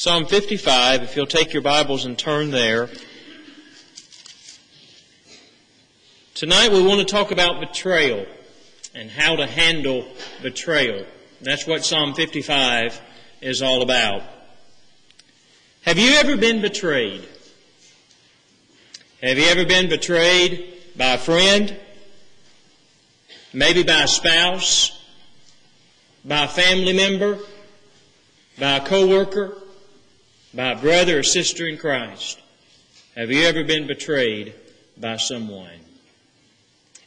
Psalm 55, if you'll take your Bibles and turn there. Tonight we want to talk about betrayal and how to handle betrayal. That's what Psalm 55 is all about. Have you ever been betrayed? Have you ever been betrayed by a friend? Maybe by a spouse? By a family member? By a co-worker? By a brother or sister in Christ? Have you ever been betrayed by someone?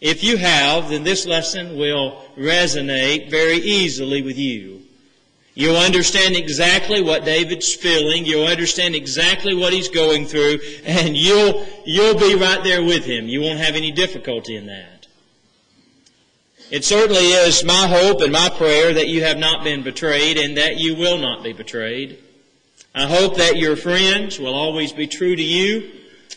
If you have, then this lesson will resonate very easily with you. You'll understand exactly what David's feeling. You'll understand exactly what he's going through, and you'll be right there with him. You won't have any difficulty in that. It certainly is my hope and my prayer that you have not been betrayed and that you will not be betrayed. I hope that your friends will always be true to you.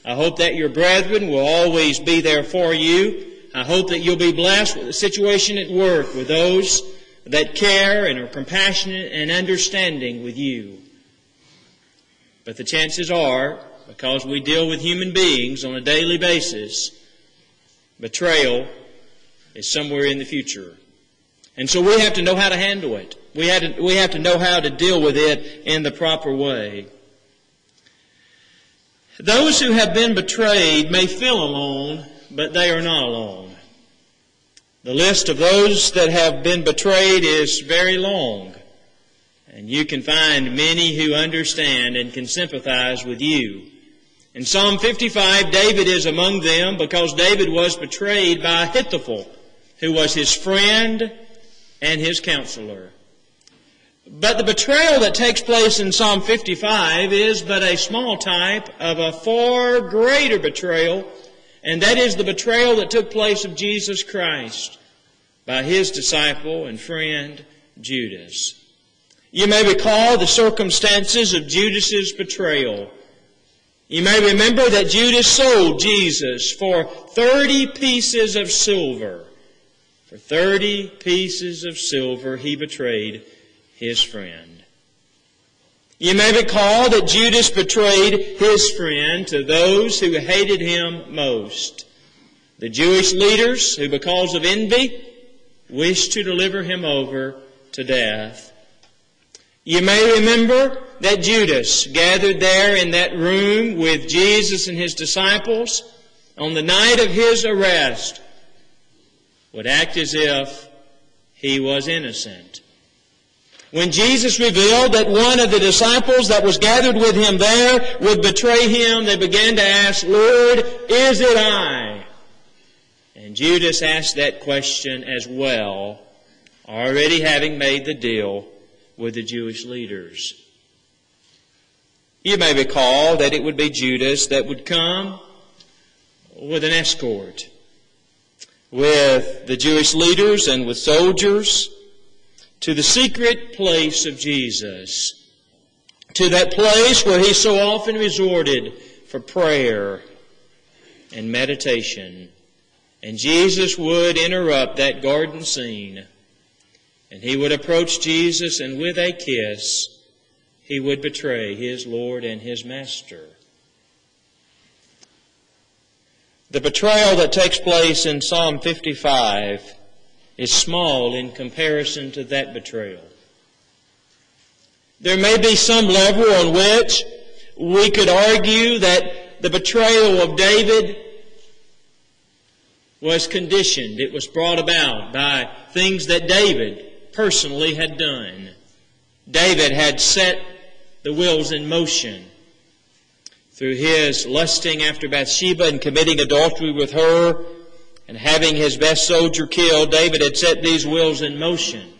I hope that your brethren will always be there for you. I hope that you'll be blessed with a situation at work with those that care and are compassionate and understanding with you. But the chances are, because we deal with human beings on a daily basis, betrayal is somewhere in the future. And so we have to know how to handle it. We have to know how to deal with it in the proper way. Those who have been betrayed may feel alone, but they are not alone. The list of those that have been betrayed is very long, and you can find many who understand and can sympathize with you. In Psalm 55, David is among them because David was betrayed by Ahithophel, who was his friend and his counselor. But the betrayal that takes place in Psalm 55 is but a small type of a far greater betrayal, and that is the betrayal that took place of Jesus Christ by his disciple and friend Judas. You may recall the circumstances of Judas's betrayal. You may remember that Judas sold Jesus for 30 pieces of silver. For 30 pieces of silver, he betrayed his friend. You may recall that Judas betrayed his friend to those who hated him most. The Jewish leaders who, because of envy, wished to deliver him over to death. You may remember that Judas gathered there in that room with Jesus and his disciples on the night of his arrest would act as if he was innocent. When Jesus revealed that one of the disciples that was gathered with him there would betray him, they began to ask, "Lord, is it I?" And Judas asked that question as well, already having made the deal with the Jewish leaders. You may recall that it would be Judas that would come with an escort, with the Jewish leaders and with soldiers, to the secret place of Jesus, to that place where he so often resorted for prayer and meditation. And Jesus would interrupt that garden scene, and he would approach Jesus, and with a kiss, he would betray his Lord and his Master. The betrayal that takes place in Psalm 55 is small in comparison to that betrayal. There may be some level on which we could argue that the betrayal of David was conditioned. It was brought about by things that David personally had done. David had set the wheels in motion through his lusting after Bathsheba and committing adultery with her, and having his best soldier killed. David had set these wheels in motion.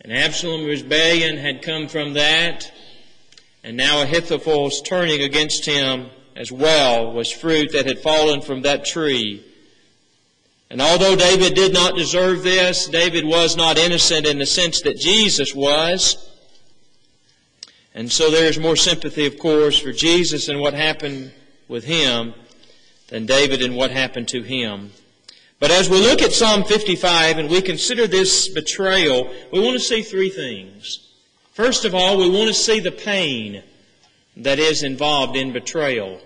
An Absalom rebellion had come from that, and now Ahithophel's turning against him as well was fruit that had fallen from that tree. And although David did not deserve this, David was not innocent in the sense that Jesus was. And so there is more sympathy, of course, for Jesus and what happened with him than David and what happened to him. But as we look at Psalm 55 and we consider this betrayal, we want to see three things. First of all, we want to see the pain that is involved in betrayal.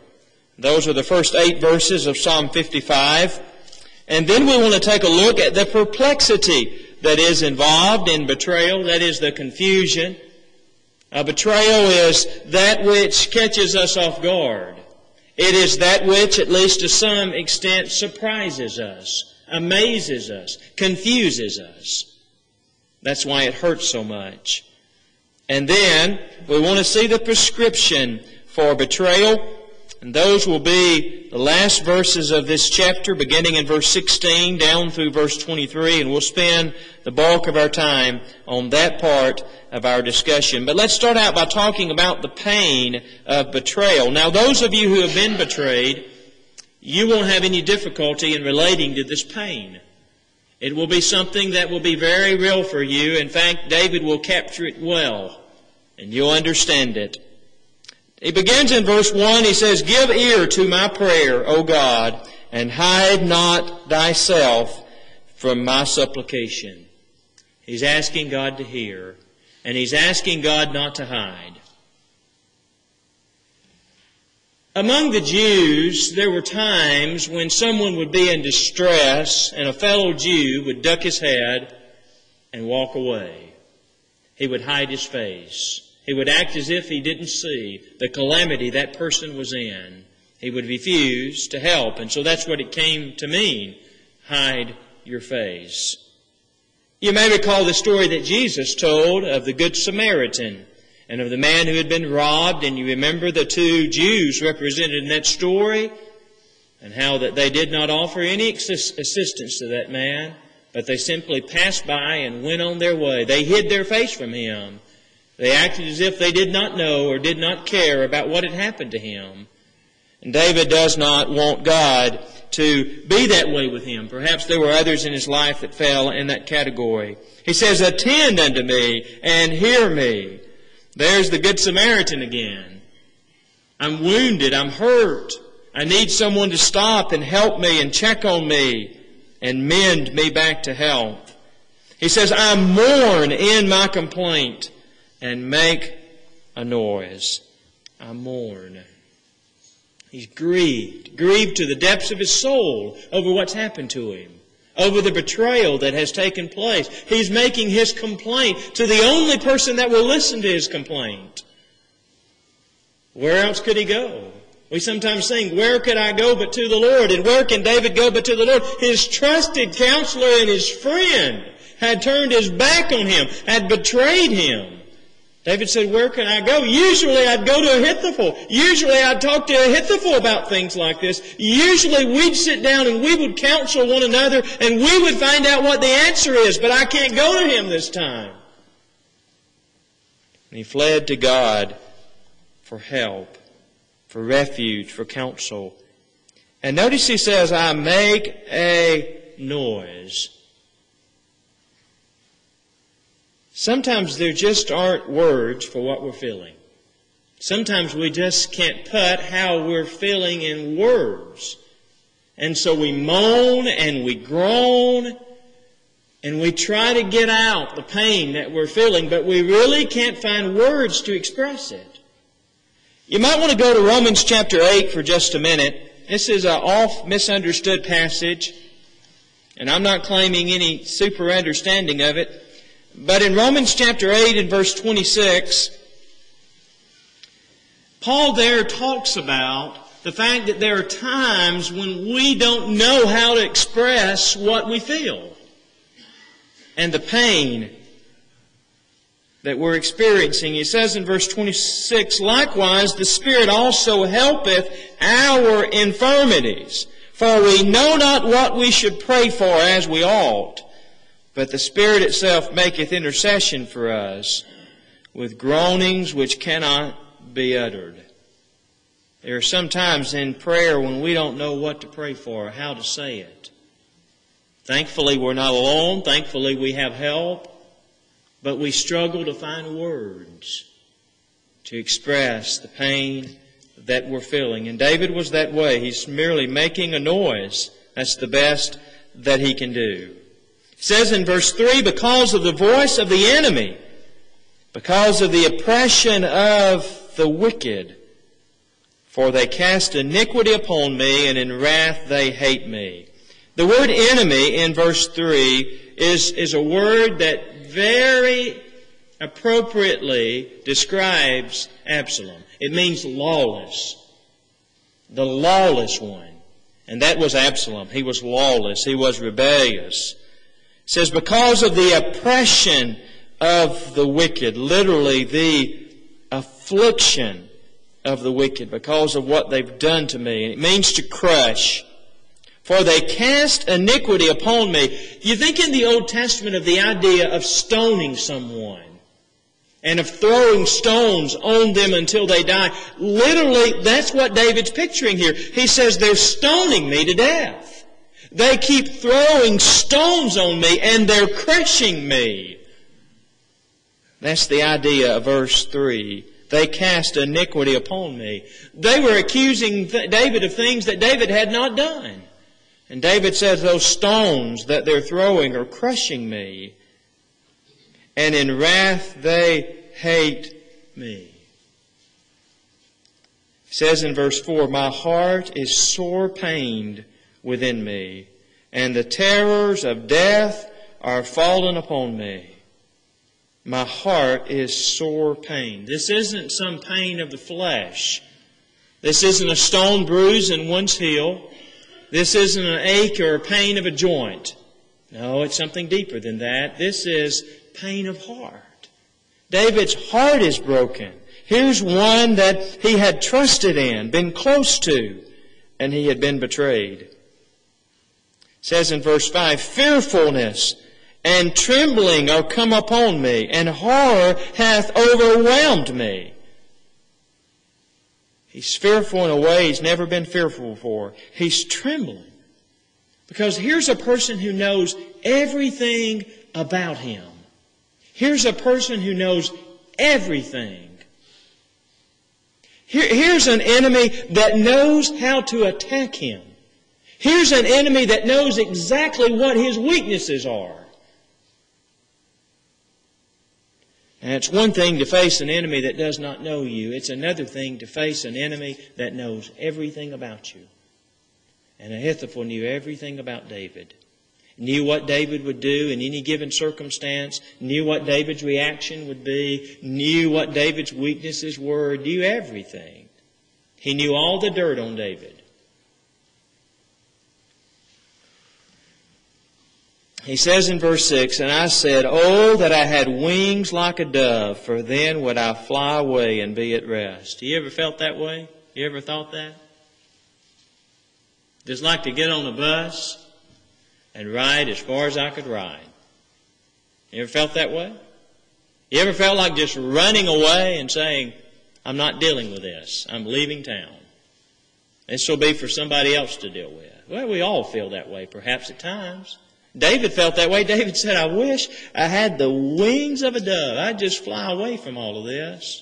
Those are the first 8 verses of Psalm 55. And then we want to take a look at the perplexity that is involved in betrayal. That is the confusion. Betrayal is that which catches us off guard. It is that which, at least to some extent, surprises us, amazes us, confuses us. That's why it hurts so much. And then we want to see the prescription for betrayal. And those will be the last verses of this chapter, beginning in verse 16 down through verse 23. And we'll spend the bulk of our time on that part of our discussion. But let's start out by talking about the pain of betrayal. Now, those of you who have been betrayed, you won't have any difficulty in relating to this pain. It will be something that will be very real for you. In fact, David will capture it well, and you'll understand it. He begins in verse 1, he says, "Give ear to my prayer, O God, and hide not thyself from my supplication." He's asking God to hear, and he's asking God not to hide. Among the Jews, there were times when someone would be in distress and a fellow Jew would duck his head and walk away. He would hide his face. He would act as if he didn't see the calamity that person was in. He would refuse to help. And so that's what it came to mean. Hide your face. You may recall the story that Jesus told of the Good Samaritan and of the man who had been robbed. And you remember the 2 Jews represented in that story and how that they did not offer any assistance to that man, but they simply passed by and went on their way. They hid their face from him. They acted as if they did not know or did not care about what had happened to him. And David does not want God to be that way with him. Perhaps there were others in his life that fell in that category. He says, "Attend unto me and hear me." There's the Good Samaritan again. I'm wounded. I'm hurt. I need someone to stop and help me and check on me and mend me back to health. He says, "I mourn in my complaint and make a noise." I mourn. He's grieved to the depths of his soul over what's happened to him, over the betrayal that has taken place. He's making his complaint to the only person that will listen to his complaint. Where else could he go? We sometimes sing, "Where could I go but to the Lord?" And where can David go but to the Lord? His trusted counselor and his friend had turned his back on him, had betrayed him. David said, "Where can I go?" Usually I'd go to Ahithophel. Usually I'd talk to Ahithophel about things like this. Usually we'd sit down and we would counsel one another and we would find out what the answer is. But I can't go to him this time. And he fled to God for help, for refuge, for counsel. And notice he says, "I make a noise." Sometimes there just aren't words for what we're feeling. Sometimes we just can't put how we're feeling in words. And so we moan and we groan and we try to get out the pain that we're feeling, but we really can't find words to express it. You might want to go to Romans chapter 8 for just a minute. This is an oft misunderstood passage, and I'm not claiming any super understanding of it. But in Romans chapter 8 and verse 26, Paul there talks about the fact that there are times when we don't know how to express what we feel and the pain that we're experiencing. He says in verse 26, "Likewise the Spirit also helpeth our infirmities, for we know not what we should pray for as we ought. But the Spirit itself maketh intercession for us with groanings which cannot be uttered." There are some times in prayer when we don't know what to pray for or how to say it. Thankfully, we're not alone. Thankfully, we have help. But we struggle to find words to express the pain that we're feeling. And David was that way. He's merely making a noise. That's the best that he can do. It says in verse 3, "Because of the voice of the enemy because of the oppression of the wicked. For they cast iniquity upon me, and in wrath they hate me. The word enemy in verse 3 is a word that very appropriately describes Absalom. It means lawless. The lawless one. And that was Absalom. He was lawless. He was rebellious. It says, because of the oppression of the wicked, literally the affliction of the wicked, because of what they've done to me. And it means to crush. For they cast iniquity upon me. You think in the Old Testament of the idea of stoning someone and of throwing stones on them until they die. Literally, that's what David's picturing here. He says, they're stoning me to death. They keep throwing stones on me and they're crushing me. That's the idea of verse 3. They cast iniquity upon me. They were accusing David of things that David had not done. And David says, those stones that they're throwing are crushing me. And in wrath they hate me. It says in verse 4, my heart is sore pained within me, and the terrors of death are fallen upon me. My heart is sore pained. This isn't some pain of the flesh. This isn't a stone bruise in one's heel. This isn't an ache or a pain of a joint. No, it's something deeper than that. This is pain of heart. David's heart is broken. Here's one that he had trusted in, been close to, and he had been betrayed. It says in verse 5, fearfulness and trembling are come upon me, and horror hath overwhelmed me. He's fearful in a way he's never been fearful before. He's trembling. Because here's a person who knows everything about him. Here's a person who knows everything. Here's an enemy that knows how to attack him. Here's an enemy that knows exactly what his weaknesses are. And it's one thing to face an enemy that does not know you. It's another thing to face an enemy that knows everything about you. And Ahithophel knew everything about David. Knew what David would do in any given circumstance. Knew what David's reaction would be. Knew what David's weaknesses were. Knew everything. He knew all the dirt on David. He says in verse 6, and I said, oh, that I had wings like a dove, for then would I fly away and be at rest. You ever felt that way? You ever thought that? Just like to get on a bus and ride as far as I could ride. You ever felt that way? You ever felt like just running away and saying, I'm not dealing with this. I'm leaving town. This will be for somebody else to deal with. Well, we all feel that way, perhaps at times. David felt that way. David said, I wish I had the wings of a dove. I'd just fly away from all of this.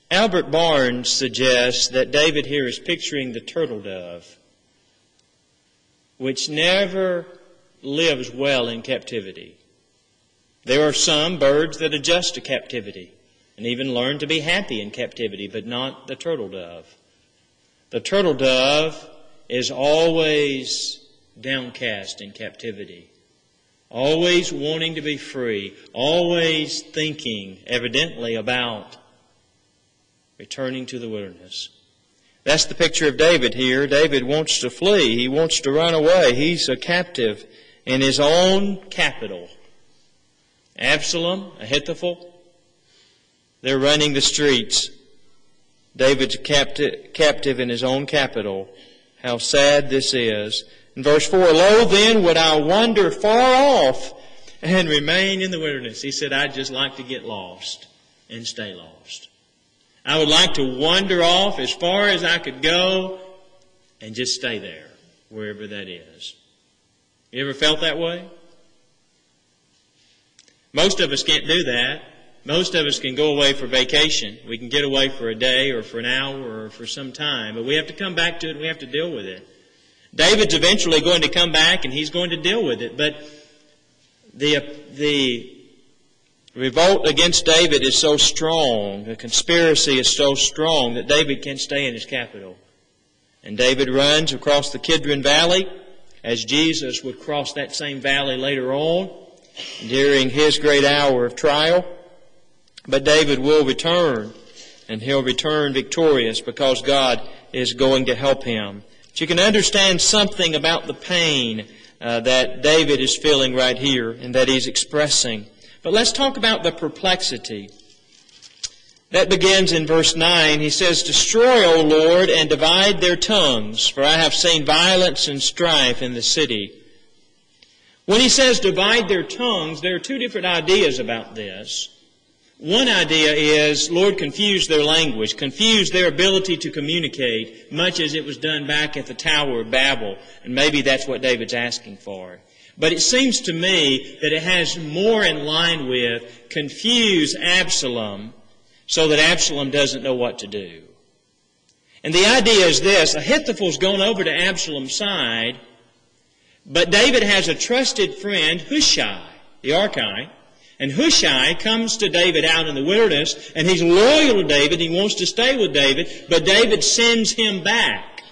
Albert Barnes suggests that David here is picturing the turtle dove, which never lives well in captivity. There are some birds that adjust to captivity and even learn to be happy in captivity, but not the turtle dove. The turtle dove is always downcast in captivity, always wanting to be free, always thinking, evidently, about returning to the wilderness. That's the picture of David here. David wants to flee. He wants to run away. He's a captive in his own capital. Absalom, Ahithophel, they're running the streets. David's captive in his own capital. How sad this is. In verse 4, lo, then would I wander far off and remain in the wilderness. He said, I'd just like to get lost and stay lost. I would like to wander off as far as I could go and just stay there, wherever that is. You ever felt that way? Most of us can't do that. Most of us can go away for vacation. We can get away for a day or for an hour or for some time. But we have to come back to it and we have to deal with it. David's eventually going to come back and he's going to deal with it. But the revolt against David is so strong, the conspiracy is so strong that David can't stay in his capital. And David runs across the Kidron Valley, as Jesus would cross that same valley later on during his great hour of trial. But David will return, and he'll return victorious because God is going to help him. But you can understand something about the pain that David is feeling right here and that he's expressing. But let's talk about the perplexity. That begins in verse 9. He says, "Destroy, O Lord, and divide their tongues, for I have seen violence and strife in the city." When he says divide their tongues, there are two different ideas about this. One idea is, Lord, confuse their language, confuse their ability to communicate, much as it was done back at the Tower of Babel. And maybe that's what David's asking for. But it seems to me that it has more in line with confuse Absalom so that Absalom doesn't know what to do. And the idea is this: Ahithophel's gone over to Absalom's side, but David has a trusted friend, Hushai, the Archite. And Hushai comes to David out in the wilderness, and he's loyal to David. He wants to stay with David, but David sends him back.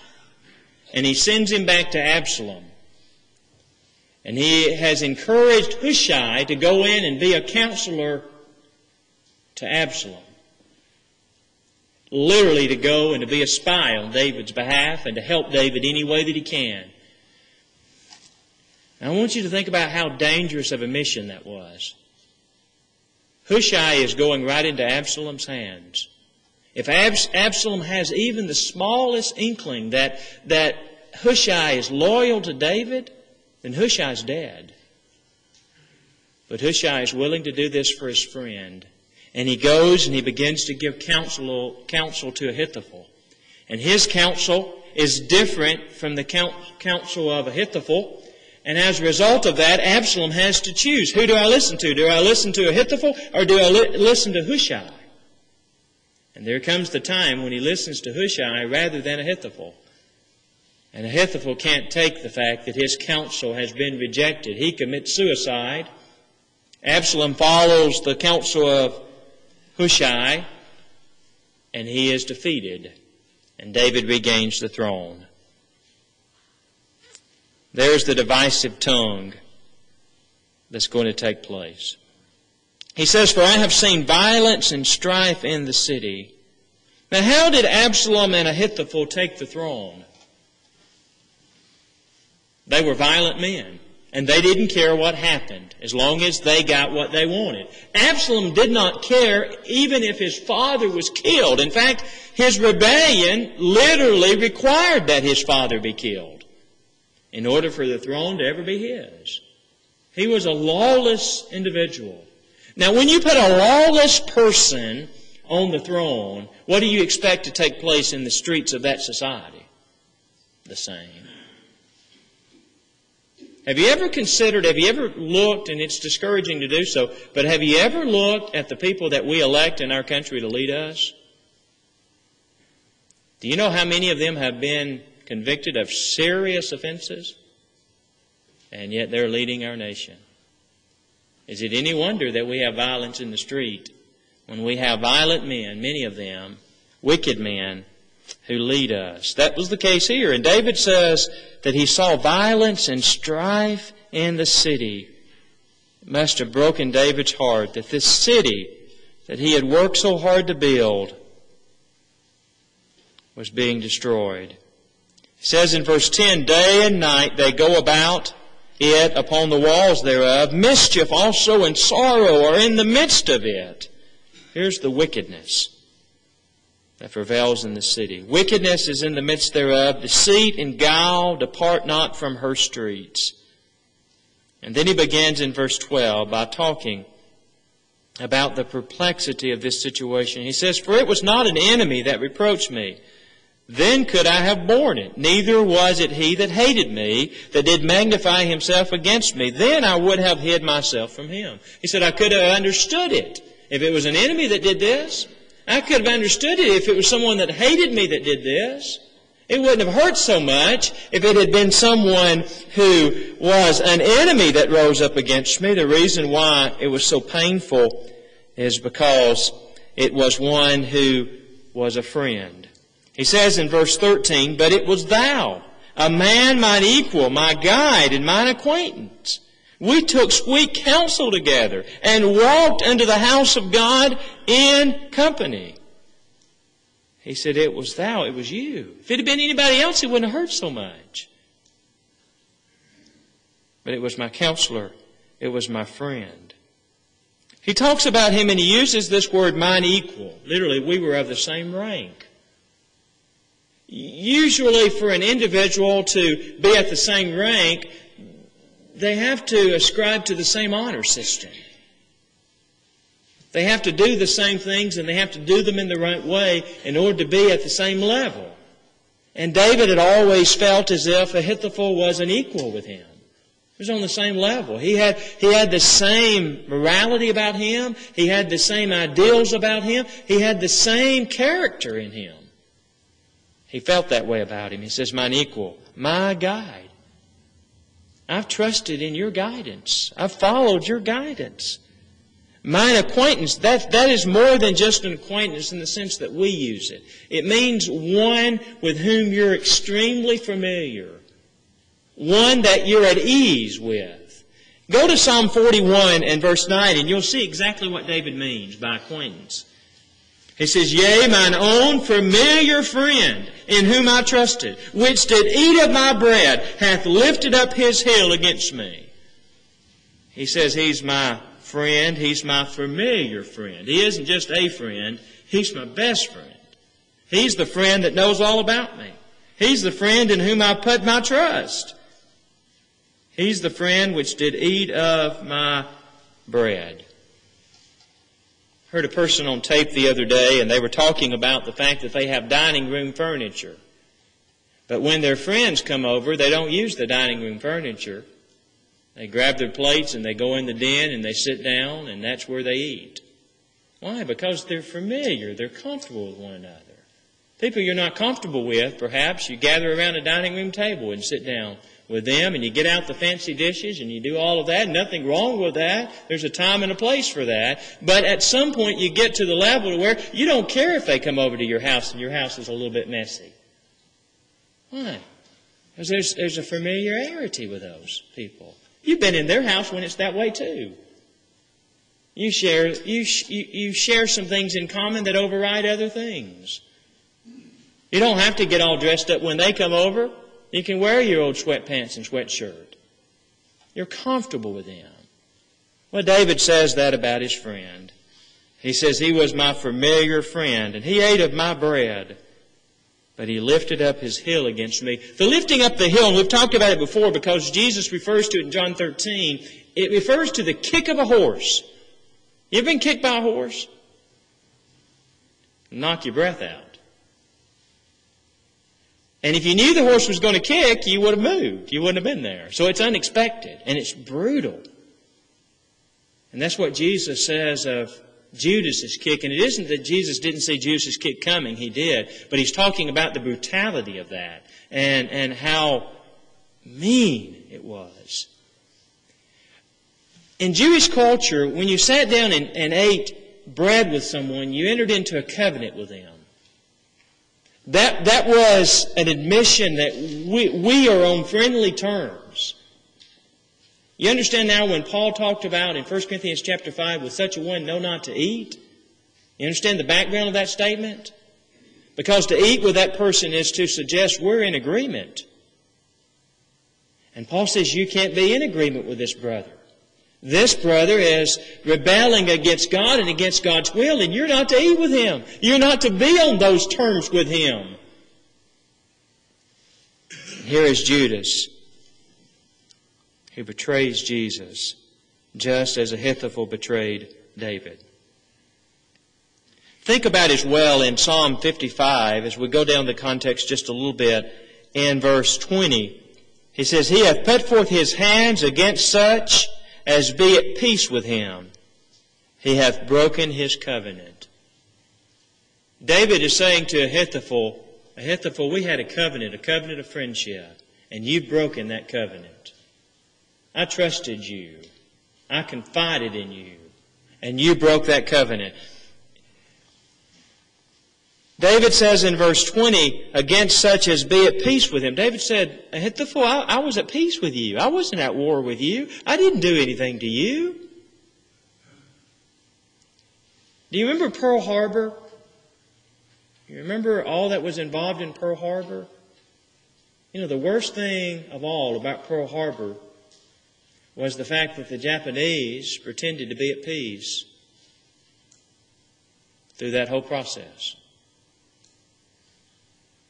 And he sends him back to Absalom. And he has encouraged Hushai to go in and be a counselor to Absalom. Literally to go and to be a spy on David's behalf and to help David any way that he can. Now, I want you to think about how dangerous of a mission that was. Hushai is going right into Absalom's hands. If Absalom has even the smallest inkling that Hushai is loyal to David, then Hushai's dead. But Hushai is willing to do this for his friend. And he goes and he begins to give counsel to Ahithophel. And his counsel is different from the counsel of Ahithophel. And as a result of that, Absalom has to choose. Who do I listen to? Do I listen to Ahithophel or do I listen to Hushai? And there comes the time when he listens to Hushai rather than Ahithophel. And Ahithophel can't take the fact that his counsel has been rejected. He commits suicide. Absalom follows the counsel of Hushai, and he is defeated. And David regains the throne. There's the divisive tongue that's going to take place. He says, "For I have seen violence and strife in the city." Now, how did Absalom and Ahithophel take the throne? They were violent men, and they didn't care what happened as long as they got what they wanted. Absalom did not care even if his father was killed. In fact, his rebellion literally required that his father be killed in order for the throne to ever be his. He was a lawless individual. Now, when you put a lawless person on the throne, what do you expect to take place in the streets of that society? The same. Have you ever considered, have you ever looked, and it's discouraging to do so, but have you ever looked at the people that we elect in our country to lead us? Do you know how many of them have been convicted of serious offenses? And yet they're leading our nation. Is it any wonder that we have violence in the street when we have violent men, many of them, wicked men, who lead us? That was the case here. And David says that he saw violence and strife in the city. It must have broken David's heart that this city that he had worked so hard to build was being destroyed. It says in verse 10, "Day and night they go about it upon the walls thereof. Mischief also and sorrow are in the midst of it." Here's the wickedness that prevails in the city. "Wickedness is in the midst thereof. Deceit and guile depart not from her streets." And then he begins in verse 12 by talking about the perplexity of this situation. He says, "For it was not an enemy that reproached me. Then could I have borne it. Neither was it he that hated me, that did magnify himself against me. Then I would have hid myself from him." He said, I could have understood it. If it was an enemy that did this, I could have understood it if it was someone that hated me that did this. It wouldn't have hurt so much if it had been someone who was an enemy that rose up against me. The reason why it was so painful is because it was one who was a friend. He says in verse 13, "But it was thou, a man mine equal, my guide, and mine acquaintance. We took sweet counsel together, and walked unto the house of God in company." He said, it was thou, it was you. If it had been anybody else, it wouldn't have hurt so much. But it was my counselor. It was my friend. He talks about him and he uses this word, mine equal. Literally, we were of the same rank. Usually for an individual to be at the same rank, they have to ascribe to the same honor system. They have to do the same things and they have to do them in the right way in order to be at the same level. And David had always felt as if Ahithophel was an equal with him. He was on the same level. He had the same morality about him. He had the same ideals about him. He had the same character in him. He felt that way about him. He says, mine equal, my guide. I've trusted in your guidance. I've followed your guidance. Mine acquaintance, that is more than just an acquaintance in the sense that we use it. It means one with whom you're extremely familiar. One that you're at ease with. Go to Psalm 41 and verse 9 and you'll see exactly what David means by acquaintance. He says, "Yea, mine own familiar friend, in whom I trusted, which did eat of my bread, hath lifted up his heel against me." He says he's my friend, he's my familiar friend. He isn't just a friend, he's my best friend. He's the friend that knows all about me. He's the friend in whom I put my trust. He's the friend which did eat of my bread. Heard a person on tape the other day, and they were talking about the fact that they have dining room furniture. But when their friends come over, they don't use the dining room furniture. They grab their plates and they go in the den and they sit down, and that's where they eat. Why? Because they're familiar. They're comfortable with one another. People you're not comfortable with, perhaps, you gather around a dining room table and sit down with them, and you get out the fancy dishes and you do all of that. Nothing wrong with that. There's a time and a place for that. But at some point you get to the level to where you don't care if they come over to your house and your house is a little bit messy. Why? Because there's a familiarity with those people. You've been in their house when it's that way too. You share some things in common that override other things. You don't have to get all dressed up when they come over. You can wear your old sweatpants and sweatshirt. You're comfortable with them. Well, David says that about his friend. He says, he was my familiar friend, and he ate of my bread, but he lifted up his heel against me. The lifting up the heel, and we've talked about it before because Jesus refers to it in John 13, it refers to the kick of a horse. You ever been kicked by a horse? Knock your breath out. And if you knew the horse was going to kick, you would have moved. You wouldn't have been there. So it's unexpected and it's brutal. And that's what Jesus says of Judas's kick. And it isn't that Jesus didn't see Judas's kick coming. He did. But he's talking about the brutality of that and how mean it was. In Jewish culture, when you sat down and ate bread with someone, you entered into a covenant with them. That was an admission that we are on friendly terms. You understand now when Paul talked about in 1 Corinthians chapter 5, with such a one know not to eat? You understand the background of that statement? Because to eat with that person is to suggest we're in agreement. And Paul says you can't be in agreement with this brother. This brother is rebelling against God and against God's will, and you're not to eat with him. You're not to be on those terms with him. Here is Judas, who betrays Jesus, just as Ahithophel betrayed David. Think about as well in Psalm 55, as we go down the context just a little bit, in verse 20. He says, he hath put forth his hands against such as be at peace with him. He hath broken his covenant. David is saying to Ahithophel, Ahithophel, we had a covenant of friendship, and you've broken that covenant. I trusted you. I confided in you, and you broke that covenant. David says in verse 20, against such as be at peace with him. David said, Ahithophel, I was at peace with you. I wasn't at war with you. I didn't do anything to you. Do you remember Pearl Harbor? You remember all that was involved in Pearl Harbor? You know, the worst thing of all about Pearl Harbor was the fact that the Japanese pretended to be at peace through that whole process.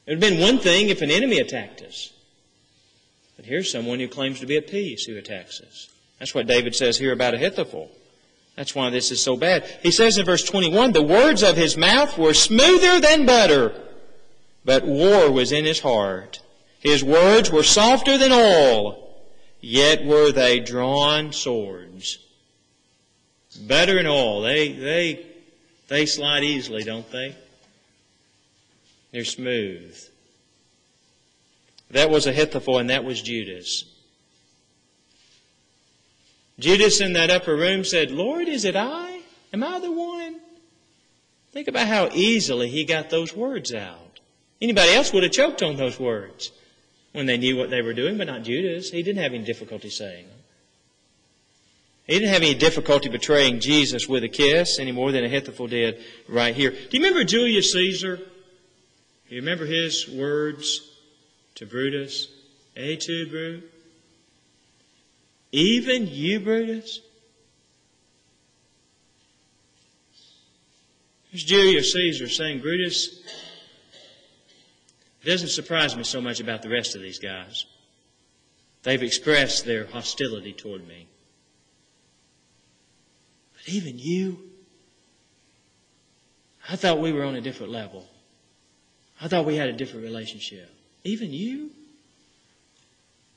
It would have been one thing if an enemy attacked us. But here's someone who claims to be at peace who attacks us. That's what David says here about Ahithophel. That's why this is so bad. He says in verse 21, the words of his mouth were smoother than butter, but war was in his heart. His words were softer than oil, yet were they drawn swords. Butter and oil, they slide easily, don't they? They're smooth. That was Ahithophel, and that was Judas. Judas in that upper room said, Lord, is it I? Am I the one? Think about how easily he got those words out. Anybody else would have choked on those words when they knew what they were doing, but not Judas. He didn't have any difficulty saying them. He didn't have any difficulty betraying Jesus with a kiss any more than Ahithophel did right here. Do you remember Julius Caesar? Do you remember his words to Brutus? Et tu, Brute? Even you, Brutus? Here's Julius Caesar saying, Brutus, it doesn't surprise me so much about the rest of these guys. They've expressed their hostility toward me. But even you, I thought we were on a different level. I thought we had a different relationship. Even you?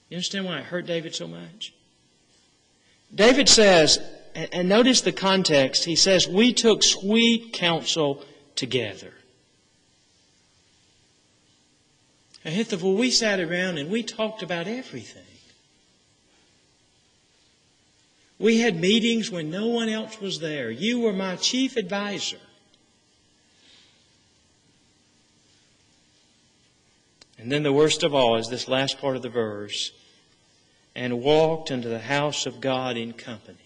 You understand why it hurt David so much? David says, and notice the context, he says, we took sweet counsel together. Ahithophel, we sat around and we talked about everything. We had meetings when no one else was there. You were my chief advisor. And then the worst of all is this last part of the verse. And walked into the house of God in company.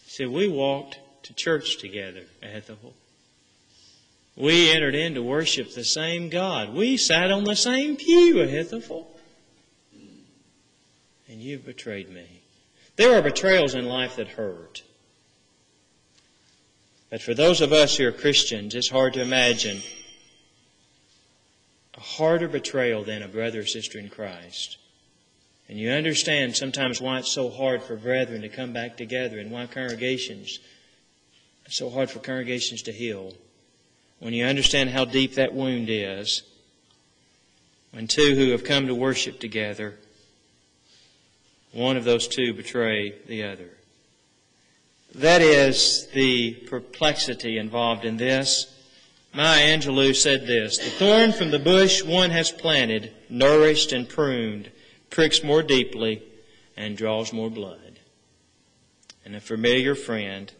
See, we walked to church together, Ahithophel. We entered in to worship the same God. We sat on the same pew, Ahithophel. And you've betrayed me. There are betrayals in life that hurt. But for those of us who are Christians, it's hard to imagine a harder betrayal than a brother or sister in Christ. And you understand sometimes why it's so hard for brethren to come back together and why it's so hard for congregations to heal. When you understand how deep that wound is, when two who have come to worship together, one of those two betray the other. That is the perplexity involved in this. Maya Angelou said this, the thorn from the bush one has planted, nourished and pruned, pricks more deeply and draws more blood. And a familiar friend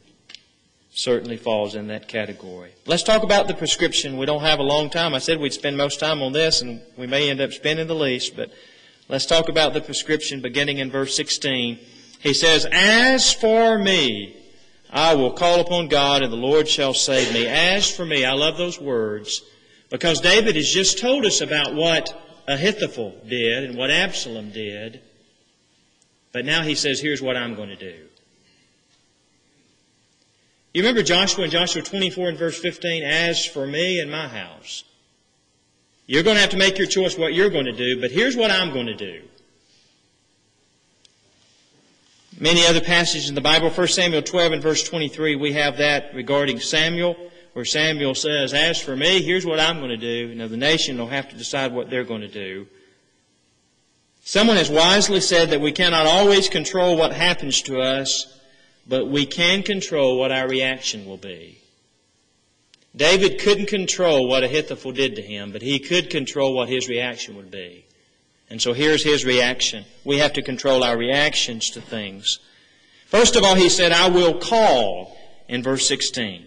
certainly falls in that category. Let's talk about the prescription. We don't have a long time. I said we'd spend most time on this, and we may end up spending the least, but let's talk about the prescription beginning in verse 16. He says, as for me, I will call upon God and the Lord shall save me. As for me, I love those words because David has just told us about what Ahithophel did and what Absalom did. But now he says, here's what I'm going to do. You remember Joshua in Joshua 24 and verse 15, as for me and my house. You're going to have to make your choice what you're going to do, but here's what I'm going to do. Many other passages in the Bible, 1 Samuel 12 and verse 23, we have that regarding Samuel, where Samuel says, as for me, here's what I'm going to do. Now the nation will have to decide what they're going to do. Someone has wisely said that we cannot always control what happens to us, but we can control what our reaction will be. David couldn't control what Ahithophel did to him, but he could control what his reaction would be. And so here's his reaction. We have to control our reactions to things. First of all, he said, I will call, in verse 16.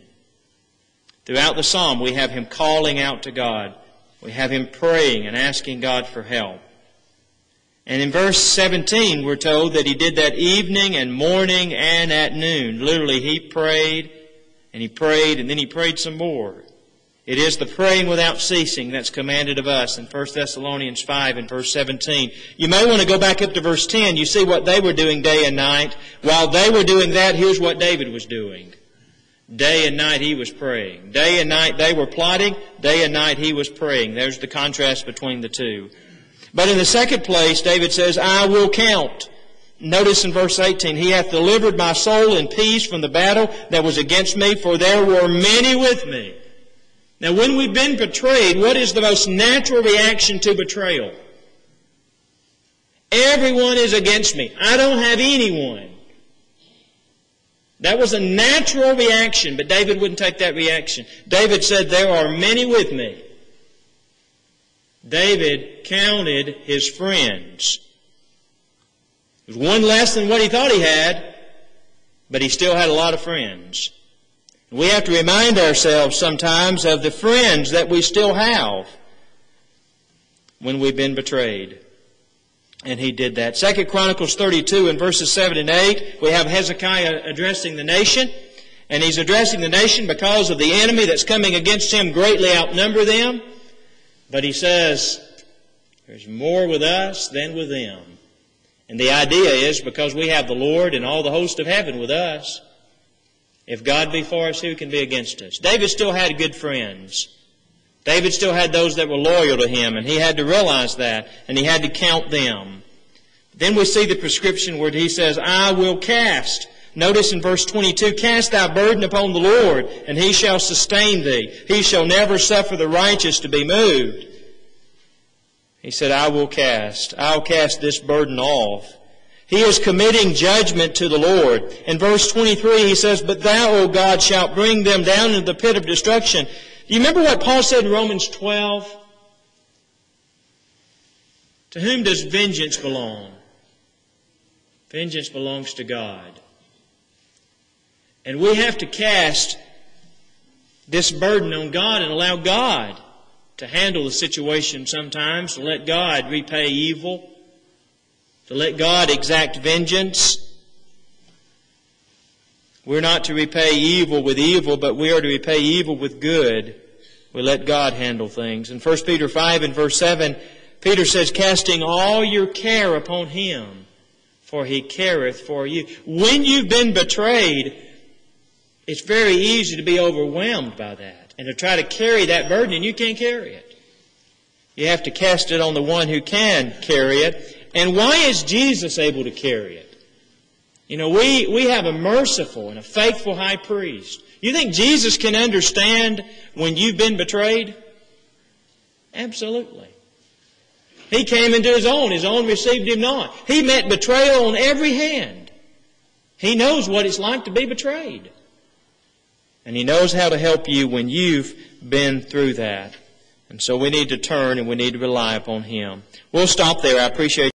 Throughout the psalm, we have him calling out to God. We have him praying and asking God for help. And in verse 17, we're told that he did that evening and morning and at noon. Literally, he prayed and he prayed and then he prayed some more. It is the praying without ceasing that's commanded of us in 1 Thessalonians 5 and verse 17. You may want to go back up to verse 10. You see what they were doing day and night. While they were doing that, here's what David was doing. Day and night he was praying. Day and night they were plotting. Day and night he was praying. There's the contrast between the two. But in the second place, David says, I will count. Notice in verse 18, He hath delivered my soul in peace from the battle that was against me, for there were many with me. Now, when we've been betrayed, what is the most natural reaction to betrayal? Everyone is against me. I don't have anyone. That was a natural reaction, but David wouldn't take that reaction. David said, there are many with me. David counted his friends. It was one less than what he thought he had, but he still had a lot of friends. We have to remind ourselves sometimes of the friends that we still have when we've been betrayed. And he did that. 2 Chronicles 32 in verses 7 and 8, we have Hezekiah addressing the nation. And he's addressing the nation because of the enemy that's coming against him greatly outnumber them. But he says, there's more with us than with them. And the idea is because we have the Lord and all the host of heaven with us, if God be for us, who can be against us? David still had good friends. David still had those that were loyal to him, and he had to realize that, and he had to count them. Then we see the prescription where he says, I will cast. Notice in verse 22, cast thy burden upon the Lord, and he shall sustain thee. He shall never suffer the righteous to be moved. He said, I will cast. I'll cast this burden off. He is committing judgment to the Lord. In verse 23, he says, but thou, O God, shalt bring them down into the pit of destruction. Do you remember what Paul said in Romans 12? To whom does vengeance belong? Vengeance belongs to God. And we have to cast this burden on God and allow God to handle the situation sometimes, to let God repay evil, to let God exact vengeance. We're not to repay evil with evil, but we are to repay evil with good. We let God handle things. In 1 Peter 5 and verse 7, Peter says, casting all your care upon Him, for He careth for you. When you've been betrayed, it's very easy to be overwhelmed by that and to try to carry that burden, and you can't carry it. You have to cast it on the one who can carry it. And why is Jesus able to carry it? You know, we have a merciful and a faithful high priest. You think Jesus can understand when you've been betrayed? Absolutely. He came into His own received Him not. He met betrayal on every hand. He knows what it's like to be betrayed. And He knows how to help you when you've been through that. And so we need to turn and we need to rely upon Him. We'll stop there. I appreciate